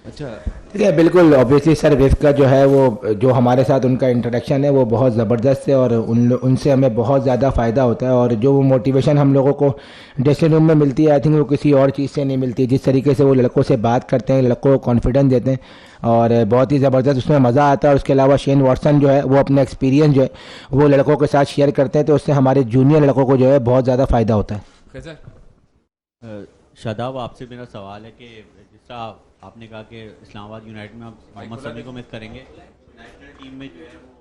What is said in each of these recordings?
अच्छा। ठीक है, बिल्कुल ऑब्वियसली सर विफ का जो है वो जो हमारे साथ उनका इंट्रोडक्शन है वो बहुत ज़बरदस्त है और उनसे हमें बहुत ज़्यादा फ़ायदा होता है और जो वो मोटिवेशन हम लोगों को ड्रेसिंग रूम में मिलती है आई थिंक वो किसी और चीज़ से नहीं मिलती। जिस तरीके से वो लड़कों से बात करते हैं, लड़कों को कॉन्फिडेंस देते हैं और बहुत ही ज़बरदस्त उसमें मज़ा आता है। और उसके अलावा शेन वॉटसन जो है वो अपना एक्सपीरियंस जो है वो लड़कों के साथ शेयर करते हैं, तो उससे हमारे जूनियर लड़कों को जो है बहुत ज़्यादा फ़ायदा होता है। खैजर। शादाब, आपसे मेरा सवाल है कि जिस तरह आपने कहा कि इस्लामाबाद यूनाइटेड में आप मोहम्मद शमी को मिस करेंगे, नेशनल टीम में जो है वो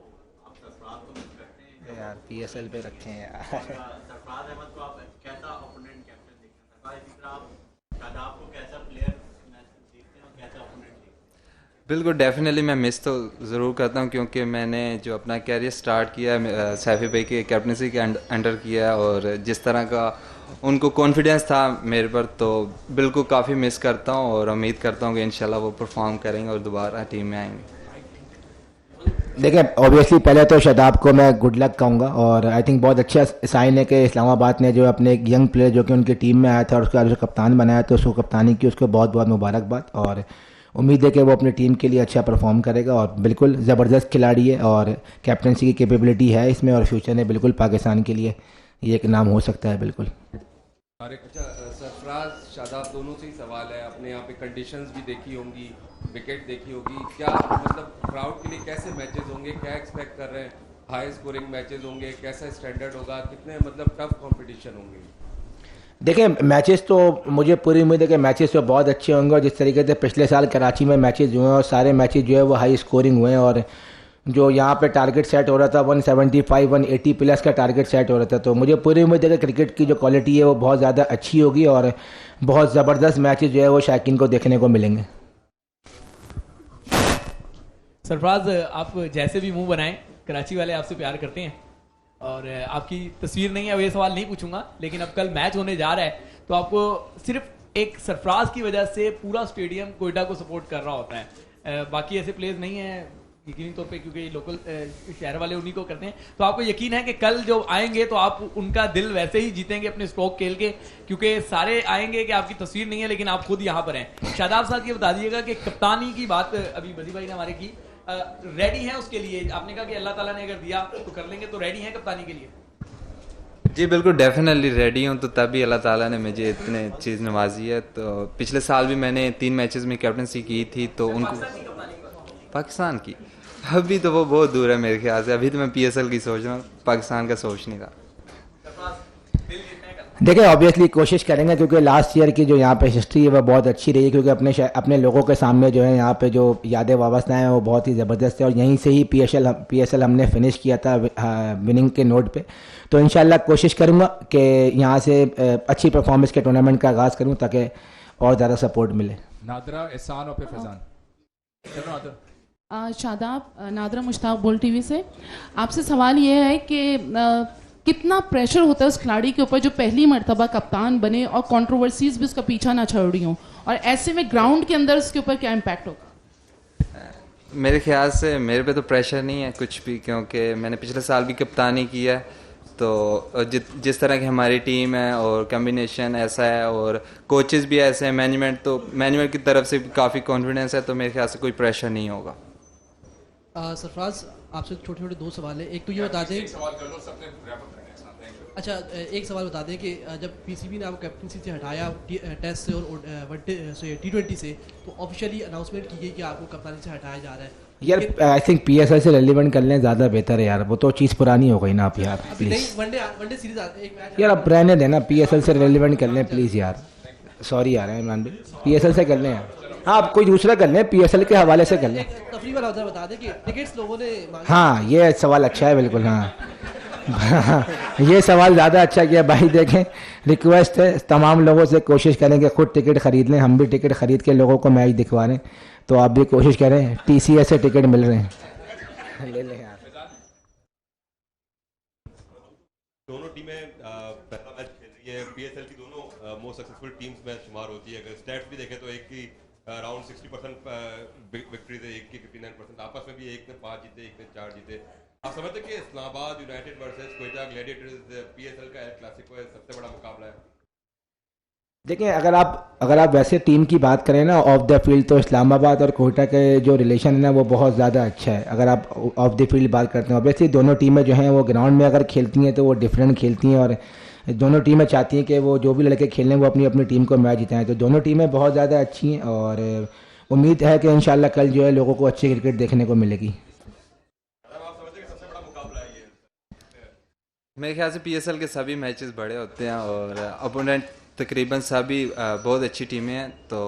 आप सरफराज को मिस करते हैं यार PSL पे रखे हैं यार। और सरफराज अहमद को आप कैसा ओपोनेंट कैप्टन देखते हैं? सरफराज, इसी तरह आप शादाब को कैसा प्लेयर देखते हैं और कैसा ओपोनेंट देखते हैं? बिल्कुल डेफिनेटली मैं मिस तो ज़रूर करता हूँ, क्योंकि मैंने जो अपना कैरियर स्टार्ट किया है सैफी भाई की कैप्टनसी के अंडर किया है और जिस तरह का उनको कॉन्फिडेंस था मेरे पर, तो बिल्कुल काफ़ी मिस करता हूँ और उम्मीद करता हूँ कि इंशाल्लाह वो परफॉर्म करेंगे और दोबारा टीम में आएंगे। देखिए ऑब्वियसली पहले तो शदाब को मैं गुड लक कहूँगा और आई थिंक बहुत अच्छा साइन है कि इस्लामाबाद ने जो अपने एक यंग प्लेयर जो कि उनकी टीम में आया था और उसके बाद उसे कप्तान बनाया, तो उसको कप्तानी की, उसको बहुत बहुत मुबारकबाद। और उम्मीद है कि वो अपनी टीम के लिए अच्छा परफॉर्म करेगा और बिल्कुल ज़बरदस्त खिलाड़ी है और कैप्टनसी की कैपेबिलिटी है इसमें और फ्यूचर में बिल्कुल पाकिस्तान के लिए ये एक नाम हो सकता है बिल्कुल। अच्छा, सरफराज शादाब दोनों से ही सवाल है। आपने यहाँ पे कंडीशंस भी देखी होंगी, विकेट देखी होगी, क्या मतलब क्राउड के लिए कैसे मैचेस होंगे, क्या एक्सपेक्ट कर रहे हैं? हाई स्कोरिंग मैचेस होंगे, कैसा स्टैंडर्ड होगा, कितने मतलब टफ कंपटीशन होंगे? देखिए मैचेस तो मुझे पूरी उम्मीद है कि मैचेस तो बहुत अच्छे होंगे और जिस तरीके से पिछले साल कराची में मैचेस हुए हैं और सारे मैचेस जो है वो हाई स्कोरिंग हुए हैं और जो यहाँ पे टारगेट सेट हो रहा था 175 180 प्लस का टारगेट सेट हो रहा था, तो मुझे पूरी उम्मीद है कि क्रिकेट की जो क्वालिटी है वो बहुत ज़्यादा अच्छी होगी और बहुत ज़बरदस्त मैचेस जो है वो शायकीन को देखने को मिलेंगे। सरफराज, आप जैसे भी मुंह बनाएं, कराची वाले आपसे प्यार करते हैं और आपकी तस्वीर नहीं है, अब ये सवाल नहीं पूछूंगा, लेकिन अब कल मैच होने जा रहा है तो आपको सिर्फ एक सरफराज की वजह से पूरा स्टेडियम कोयटा को सपोर्ट कर रहा होता है। बाकी ऐसे प्लेयर्स नहीं है यकीनी तौर पे, क्योंकि लोकल शहर वाले उन्हीं को करते हैं। तो आपको यकीन है कि कल जो आएंगे तो आप उनका दिल वैसे ही जीतेंगे अपने स्ट्रोक खेल के, क्योंकि सारे आएंगे कि आपकी तस्वीर नहीं है लेकिन आप खुद यहाँ पर हैं। शादाब साहब ये बता दीजिएगा कि कप्तानी की बात अभी बदी भाई ने हमारे की, रेडी है उसके लिए? आपने कहा कि अल्लाह ताला ने अगर दिया तो कर लेंगे, तो रेडी है कप्तानी के लिए? जी बिल्कुल डेफिनेटली रेडी हूँ, तो तभी अल्लाह ताला ने मुझे इतने चीज़ नवाजी है। तो पिछले साल भी मैंने 3 मैचेस में कैप्टनसी की थी, तो उनको पाकिस्तान की अभी तो वो बहुत दूर है मेरे ख्याल से। अभी तो मैं PSL की सोच रहा हूँ, पाकिस्तान का सोच नहीं रहा। देखिए ऑब्वियसली कोशिश करेंगे क्योंकि लास्ट ईयर की जो यहाँ पे हिस्ट्री है वो बहुत अच्छी रही है, क्योंकि अपने लोगों के सामने जो है यहाँ पे जो यादें वाबस्ता हैं वो बहुत ही ज़बरदस्त है और यहीं से ही PSL हमने फिनिश किया था विनिंग के नोट पे। तो इंशाल्लाह कोशिश करूँगा कि यहाँ से अच्छी परफॉर्मेंस के टूर्नामेंट का आगाज़ करूँ ताकि और ज़्यादा सपोर्ट मिले। नादरा, एहसान और फिर फैजान। चलो नादरा। शादाब, नादरा मुश्ताक बुल टीवी से। आपसे सवाल ये है कि कितना प्रेशर होता है उस खिलाड़ी के ऊपर जो पहली मर्तबा कप्तान बने और कंट्रोवर्सीज भी उसका पीछा ना छोड़ रही हों, और ऐसे में ग्राउंड के अंदर उसके ऊपर क्या इम्पैक्ट होगा? मेरे ख्याल से मेरे पे तो प्रेशर नहीं है कुछ भी, क्योंकि मैंने पिछले साल भी कप्तानी की है। तो जिस तरह की हमारी टीम है और कम्बिनेशन ऐसा है और कोचेस भी ऐसे हैं, मैनेजमेंट की तरफ से काफ़ी कॉन्फिडेंस है, तो मेरे ख्याल से कोई प्रेशर नहीं होगा। सरफराज, आपसे छोटे छोटे 2 सवाल है। एक तो ये बता दें, अच्छा एक सवाल बता दें कि जब PCB ने आपको कैप्टनसी से हटाया टेस्ट से और वनडे से T20 से, तो ऑफिशियली अनाउंसमेंट की गई कि आपको कप्तानी से हटाया जा रहा है। यार आई थिंक PSL से रेलिवेंट कर लें ज़्यादा बेहतर है यार, वो तो चीज़ पुरानी हो गई ना आप यार प्लीज़। वनडे सीरीज एक मैच यार अब रहने देना, PSL से रेलिवेंट कर लें प्लीज़ यार। सॉरी यार इमरान भाई, PSL से कर लें यार। हाँ आप कोई दूसरा कर लें, PSL के हवाले से कर लें। तफरी वाला उधर बता दें कि टिकट्स लोगों ने मांगे। हाँ ये सवाल अच्छा है बिल्कुल, हाँ ये सवाल ज़्यादा अच्छा किया भाई। देखें रिक्वेस्ट है तमाम लोगों से, कोशिश करें कि खुद टिकट खरीद लें, हम भी टिकट खरीद के लोगों को मैच दिखवा रहे हैं, तो आप भी कोशिश करें। TCS से टिकट मिल रहे हैं, ले लें यार। दोनों टीमें पहला मैच खेल रही है, PSL की दोनों मोस्ट सक्सेसफुल टीम्स में शुमार होती है। अगर स्टैट्स भी देखें तो एक की अराउंड 60% विक्ट्री थे, एक की 59%। आपस में भी एक ने 5 जीते, एक ने 4 जीते। आप समझते कि Islamabad United versus Quetta Gladiators PSL का एल क्लासिको है, सबसे बड़ा मुकाबला है? देखिए अगर आप वैसे टीम की बात करें ना ऑफ द फील्ड, तो इस्लामाबाद और कोयटा के जो रिलेशन है ना वो बहुत ज़्यादा अच्छा है। अगर आप ऑफ द फील्ड बात करते हैं, ऑब्वियसली दोनों टीमें जो हैं वो ग्राउंड में अगर खेलती हैं तो वो डिफरेंट खेलती हैं, और दोनों टीमें चाहती हैं कि वो जो भी लड़के खेल रहे हैं वो अपनी अपनी टीम को मैच जिताएं। तो दोनों टीमें बहुत ज़्यादा अच्छी हैं और उम्मीद है कि इंशाल्लाह कल जो है लोगों को अच्छी क्रिकेट देखने को मिलेगी। मेरे ख्याल से पीएसएल के सभी मैचेस बड़े होते हैं और अपोनेंट तकरीबन सभी बहुत अच्छी टीमें हैं। तो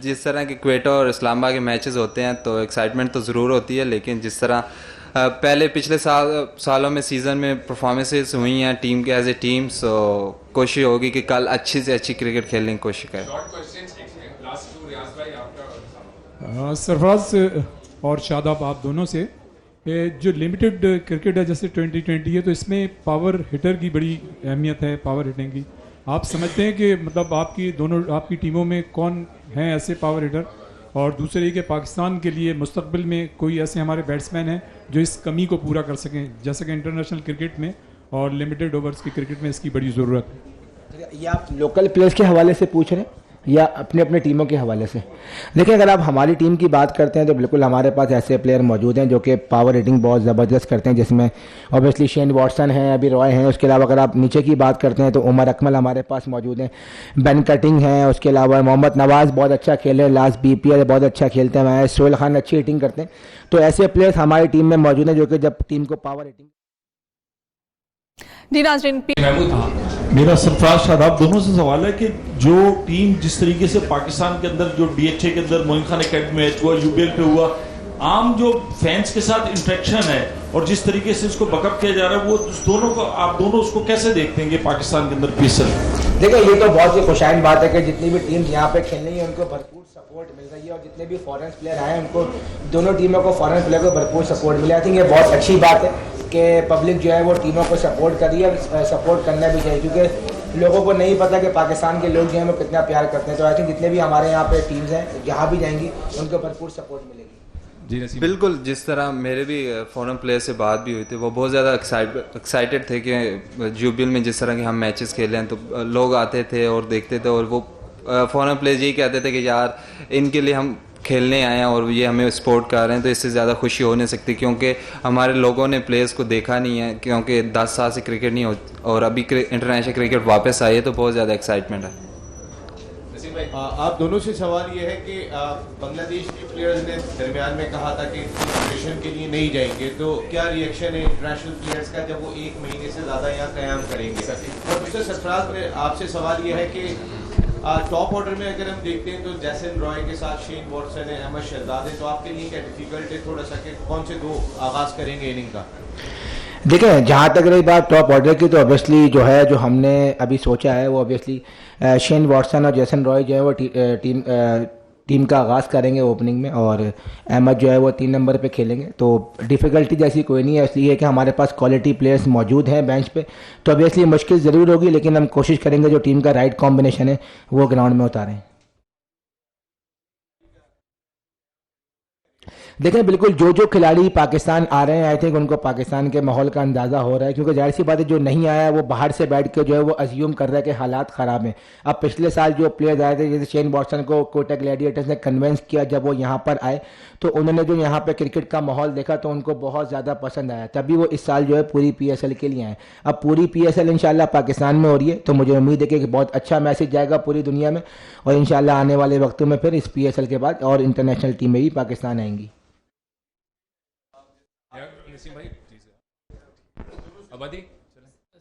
जिस तरह के क्वेटा और इस्लामाबाद के मैचेस होते हैं तो एक्साइटमेंट तो ज़रूर होती है, लेकिन जिस तरह पहले पिछले सालों में सीज़न में परफॉर्मेंसेस हुई हैं टीम के एज ए टीम, सो कोशिश होगी कि कल अच्छी से अच्छी क्रिकेट खेलने की कोशिश करें। सरफराज और शादाब, आप दोनों से जो लिमिटेड क्रिकेट है जैसे 2020 है, तो इसमें पावर हिटर की बड़ी अहमियत है, पावर हिटिंग की। आप समझते हैं कि मतलब आपकी टीमों में कौन हैं ऐसे पावर हिटर, और दूसरे ये कि पाकिस्तान के लिए मुस्तकबिल में कोई ऐसे हमारे बैट्समैन हैं जो इस कमी को पूरा कर सकें, जैसे कि इंटरनेशनल क्रिकेट में और लिमिटेड ओवर्स की क्रिकेट में इसकी बड़ी ज़रूरत है। ये आप लोकल प्लेयर्स के हवाले से पूछ रहे हैं या अपने अपने टीमों के हवाले से? देखिए अगर आप हमारी टीम की बात करते हैं तो बिल्कुल हमारे पास ऐसे प्लेयर मौजूद हैं जो कि पावर हिटिंग बहुत ज़बरदस्त करते हैं, जिसमें ऑब्वियसली शेन वॉटसन है, अभी रॉय हैं। उसके अलावा अगर आप नीचे की बात करते हैं तो उमर अकमल हमारे पास मौजूद हैं, बेन कटिंग हैं, उसके अलावा मोहम्मद नवाज़ बहुत अच्छा खेले, लास्ट BPL बहुत अच्छा खेलते हैं, सोहेल खान अच्छी हिटिंग करते हैं। तो ऐसे प्लेयर्स हमारी टीम में मौजूद हैं जो कि जब टीम को पावर हिटिंग। जी नाज़रीन, मेरा सरफराज शादाब दोनों से सवाल है कि जो टीम जिस तरीके से पाकिस्तान के अंदर जो DHA के अंदर मोइन खान अकेडमी मैच हुआ, UBL पे हुआ, आम जो फैंस के साथ इंटरेक्शन है और जिस तरीके से उसको बकअप किया जा रहा है, वो दोनों को आप दोनों उसको कैसे देखते हैं पाकिस्तान के अंदर PSL? देखिए ये तो बहुत ही खुशाइन बात है कि जितनी भी टीम यहाँ पे खेल रही है उनको भरपूर सपोर्ट मिल रही है, और जितने भी फॉरेन प्लेयर आए हैं उनको, दोनों टीमों को फॉरेन प्लेयर को भरपूर सपोर्ट मिला। आई थिंक ये बहुत अच्छी बात है कि पब्लिक जो है वो टीमों को सपोर्ट कर रही है, और सपोर्ट करना भी चाहिए, क्योंकि लोगों को नहीं पता कि पाकिस्तान के लोग जो हैं वो कितना प्यार करते हैं। तो आई थिंक जितने भी हमारे यहाँ पे टीम्स हैं जहाँ भी जाएंगी उनको भरपूर सपोर्ट मिलेगी। बिल्कुल, जिस तरह मेरे भी फॉरेन प्लेयर से बात भी हुई थी, वो बहुत ज़्यादा एक्साइटेड थे कि जुबिल में जिस तरह के हम मैचेस खेले हैं तो लोग आते थे और देखते थे, और वो फॉरेन प्लेयर्स यही कहते थे कि यार इनके लिए हम खेलने आए हैं और ये हमें सपोर्ट कर रहे हैं, तो इससे ज़्यादा खुशी हो नहीं सकती, क्योंकि हमारे लोगों ने प्लेयर्स को देखा नहीं है, क्योंकि 10 साल से क्रिकेट नहीं हो और अभी इंटरनेशनल क्रिकेट वापस आई है, तो बहुत ज़्यादा एक्साइटमेंट है। आप दोनों से सवाल ये है कि बांग्लादेश के प्लेयर्स ने दरमियान में कहा था कि प्रिपरेशन के लिए नहीं जाएंगे, तो क्या रिएक्शन है इंटरनेशनल प्लेयर्स का जब वो 1 महीने से ज़्यादा यहाँ क़याम करेंगे? और दूसरे सरफराज में आपसे सवाल ये है कि टॉप ऑर्डर में अगर हम देखते हैं तो जैसन रॉय के साथ शेन वॉटसन है, अहमद शहजाद है, तो आपके लिए क्या डिफिकल्ट है थोड़ा सा कि कौन से 2 आगाज़ करेंगे इनिंग का? देखिए जहाँ तक रही बात टॉप ऑर्डर की, तो ऑब्वियसली जो है जो हमने अभी सोचा है वो ऑब्वियसली शेन वॉटसन और जेसन रॉय जो है वो टीम का आगाज़ करेंगे ओपनिंग में, और अहमद जो है वो 3 नंबर पे खेलेंगे। तो डिफ़िकल्टी जैसी कोई नहीं है, इसलिए कि हमारे पास क्वालिटी प्लेयर्स मौजूद हैं बेंच पे, तो ऑब्वियसली मुश्किल ज़रूर होगी, लेकिन हम कोशिश करेंगे जो टीम का राइट कॉम्बिनेशन है वो ग्राउंड में उतारें। देखें बिल्कुल जो खिलाड़ी पाकिस्तान आ रहे हैं, आई थिंक उनको पाकिस्तान के माहौल का अंदाज़ा हो रहा है, क्योंकि जाहिर सी बात है जो नहीं आया वो बाहर से बैठ के जो है वो अज्यूम कर रहा है कि हालात ख़राब हैं। अब पिछले साल जो प्लेयर्स आए थे, जैसे शेन वॉटसन को कोटा ग्लैडिएटर्स ने कन्विंस किया, जब वो यहाँ पर आए तो उन्होंने जो यहाँ पे क्रिकेट का माहौल देखा तो उनको बहुत ज़्यादा पसंद आया, तभी वो इस साल जो है पूरी PSL के लिए आए। अब पूरी PSL इंशाल्लाह पाकिस्तान में हो रही है, तो मुझे उम्मीद है कि बहुत अच्छा मैसेज जाएगा पूरी दुनिया में, और इंशाल्लाह आने वाले वक्तों में फिर इस PSL के बाद और इंटरनेशनल टीमें भी पाकिस्तान आएंगी।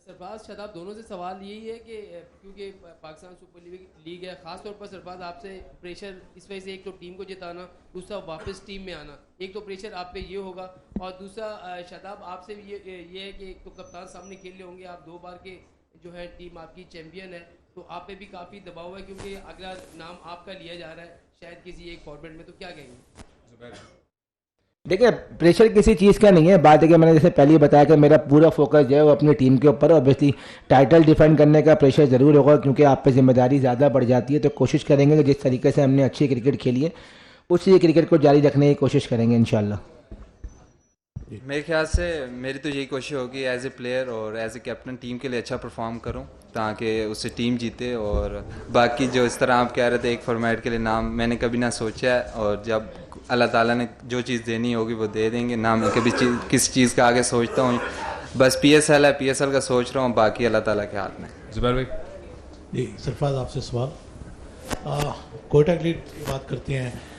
सरफराज शादाब दोनों से सवाल यही है कि क्योंकि पाकिस्तान सुपर लीग है, ख़ासतौर पर सरफराज आपसे प्रेशर इस वजह से, एक तो टीम को जिताना, दूसरा वापस टीम में आना, एक तो प्रेशर आप पे ये होगा, और दूसरा शादाब आपसे ये है कि एक तो कप्तान सामने खेल रहे होंगे आप, 2 बार के जो है टीम आपकी चैम्पियन है, तो आप पे भी काफ़ी दबाव है क्योंकि अगला नाम आपका लिया जा रहा है शायद किसी एक फॉर्मेट में, तो क्या कहेंगे? देखिए प्रेशर किसी चीज़ का नहीं है, बात है कि मैंने जैसे पहले बताया कि मेरा पूरा फोकस जो है वो अपनी टीम के ऊपर है। ऑब्वियसली टाइटल डिफेंड करने का प्रेशर ज़रूर होगा, क्योंकि आप पे जिम्मेदारी ज़्यादा बढ़ जाती है, तो कोशिश करेंगे कि जिस तरीके से हमने अच्छी क्रिकेट खेली है उसी क्रिकेट को जारी रखने की कोशिश करेंगे इंशाल्लाह। मेरे ख्याल से मेरी तो यही कोशिश होगी एज ए प्लेयर और एज ए कैप्टन टीम के लिए अच्छा परफॉर्म करूं ताकि उससे टीम जीते। और बाकी जो इस तरह आप कह रहे थे एक फॉर्मेट के लिए नाम मैंने कभी ना सोचा है, और जब अल्लाह ताला ने जो चीज़ देनी होगी वो दे देंगे। ना मैं कभी किस चीज़ का आगे सोचता हूँ, बस PSL है, PSL का सोच रहा हूँ, बाकी अल्लाह ताला के हाथ में। जुबैर भाई जी सरफराज आपसे सवाल, कोटा की बात करते हैं